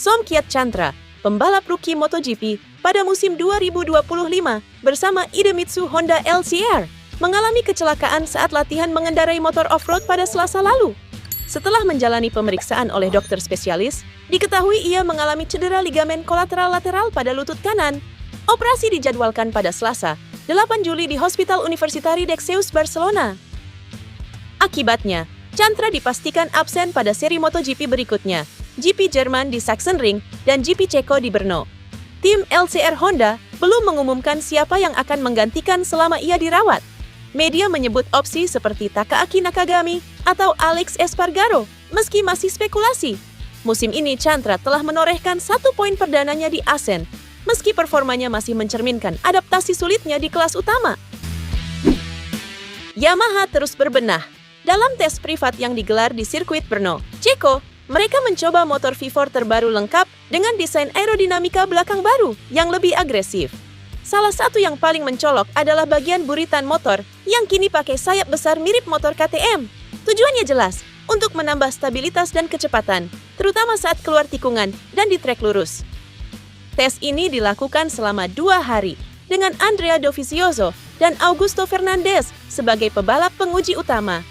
Somkiat Chantra, pembalap rookie MotoGP pada musim 2025 bersama Idemitsu Honda LCR, mengalami kecelakaan saat latihan mengendarai motor off-road pada Selasa lalu. Setelah menjalani pemeriksaan oleh dokter spesialis, diketahui ia mengalami cedera ligamen kolateral lateral pada lutut kanan. Operasi dijadwalkan pada Selasa, 8 Juli di Hospital Universitari Dexeus, Barcelona. Akibatnya, Chantra dipastikan absen pada seri MotoGP berikutnya, GP Jerman di Sachsenring dan GP Ceko di Brno. Tim LCR Honda belum mengumumkan siapa yang akan menggantikan selama ia dirawat. Media menyebut opsi seperti Takaaki Nakagami atau Alex Espargaro, meski masih spekulasi. Musim ini Chantra telah menorehkan 1 poin perdananya di Assen, meski performanya masih mencerminkan adaptasi sulitnya di kelas utama. Yamaha terus berbenah. Dalam tes privat yang digelar di sirkuit Brno, Ceko, mereka mencoba motor V4 terbaru lengkap dengan desain aerodinamika belakang baru yang lebih agresif. Salah satu yang paling mencolok adalah bagian buritan motor yang kini pakai sayap besar mirip motor KTM. Tujuannya jelas, untuk menambah stabilitas dan kecepatan, terutama saat keluar tikungan dan di trek lurus. Tes ini dilakukan selama 2 hari dengan Andrea Dovizioso dan Augusto Fernandez sebagai pebalap penguji utama.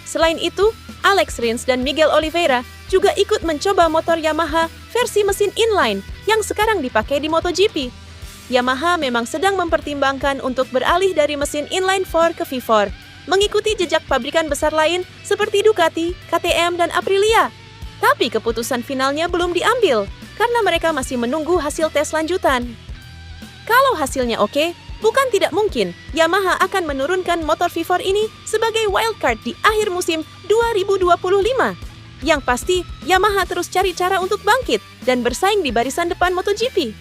Selain itu, Alex Rins dan Miguel Oliveira juga ikut mencoba motor Yamaha versi mesin inline yang sekarang dipakai di MotoGP. Yamaha memang sedang mempertimbangkan untuk beralih dari mesin inline 4 ke V4, mengikuti jejak pabrikan besar lain seperti Ducati, KTM, dan Aprilia. Tapi keputusan finalnya belum diambil karena mereka masih menunggu hasil tes lanjutan. Kalau hasilnya oke, bukan tidak mungkin Yamaha akan menurunkan motor V4 ini sebagai wildcard di akhir musim 2025. Yang pasti, Yamaha terus cari cara untuk bangkit dan bersaing di barisan depan MotoGP.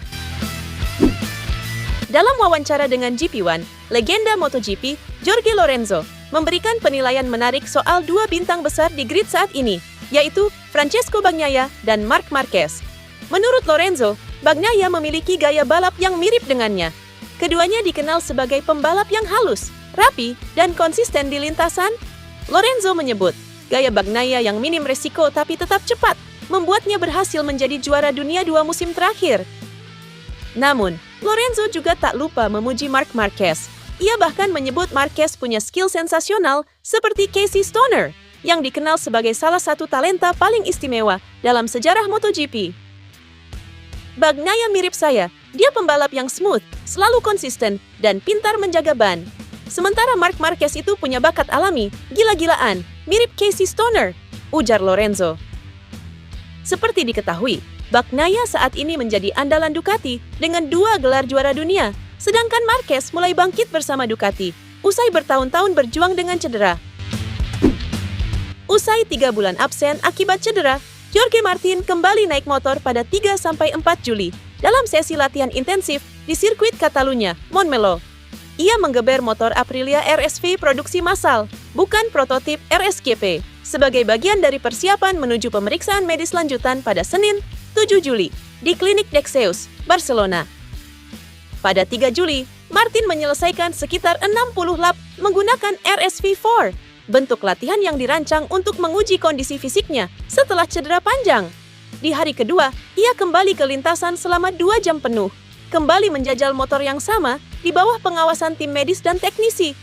Dalam wawancara dengan GP1, legenda MotoGP, Jorge Lorenzo, memberikan penilaian menarik soal 2 bintang besar di grid saat ini, yaitu Francesco Bagnaia dan Marc Marquez. Menurut Lorenzo, Bagnaia memiliki gaya balap yang mirip dengannya. Keduanya dikenal sebagai pembalap yang halus, rapi, dan konsisten di lintasan. Lorenzo menyebut, gaya Bagnaia yang minim resiko tapi tetap cepat, membuatnya berhasil menjadi juara dunia 2 musim terakhir. Namun, Lorenzo juga tak lupa memuji Marc Marquez. Ia bahkan menyebut Marquez punya skill sensasional seperti Casey Stoner, yang dikenal sebagai salah satu talenta paling istimewa dalam sejarah MotoGP. Bagnaia mirip saya, dia pembalap yang smooth, selalu konsisten, dan pintar menjaga ban. Sementara Marc Marquez itu punya bakat alami, gila-gilaan, mirip Casey Stoner, ujar Lorenzo. Seperti diketahui, Bagnaia saat ini menjadi andalan Ducati dengan 2 gelar juara dunia, sedangkan Marquez mulai bangkit bersama Ducati, usai bertahun-tahun berjuang dengan cedera. Usai 3 bulan absen akibat cedera, Jorge Martin kembali naik motor pada 3-4 Juli dalam sesi latihan intensif di sirkuit Catalunya, Montmeló. Ia menggeber motor Aprilia RSV produksi massal, bukan prototip RSGP, sebagai bagian dari persiapan menuju pemeriksaan medis lanjutan pada Senin, 7 Juli, di klinik Dexeus, Barcelona. Pada 3 Juli, Martin menyelesaikan sekitar 60 lap menggunakan RSV4, bentuk latihan yang dirancang untuk menguji kondisi fisiknya setelah cedera panjang. Di hari kedua, ia kembali ke lintasan selama 2 jam penuh, kembali menjajal motor yang sama di bawah pengawasan tim medis dan teknisi.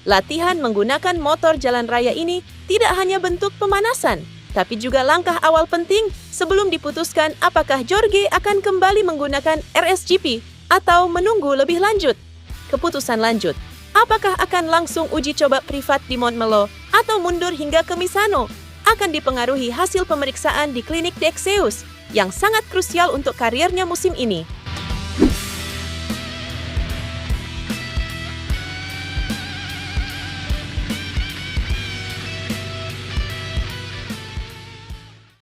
Latihan menggunakan motor jalan raya ini tidak hanya bentuk pemanasan, tapi juga langkah awal penting sebelum diputuskan apakah Jorge akan kembali menggunakan RSGP atau menunggu lebih lanjut. Keputusan lanjut, apakah akan langsung uji coba privat di Montmeló atau mundur hingga ke Misano, akan dipengaruhi hasil pemeriksaan di klinik Dexeus yang sangat krusial untuk karirnya musim ini.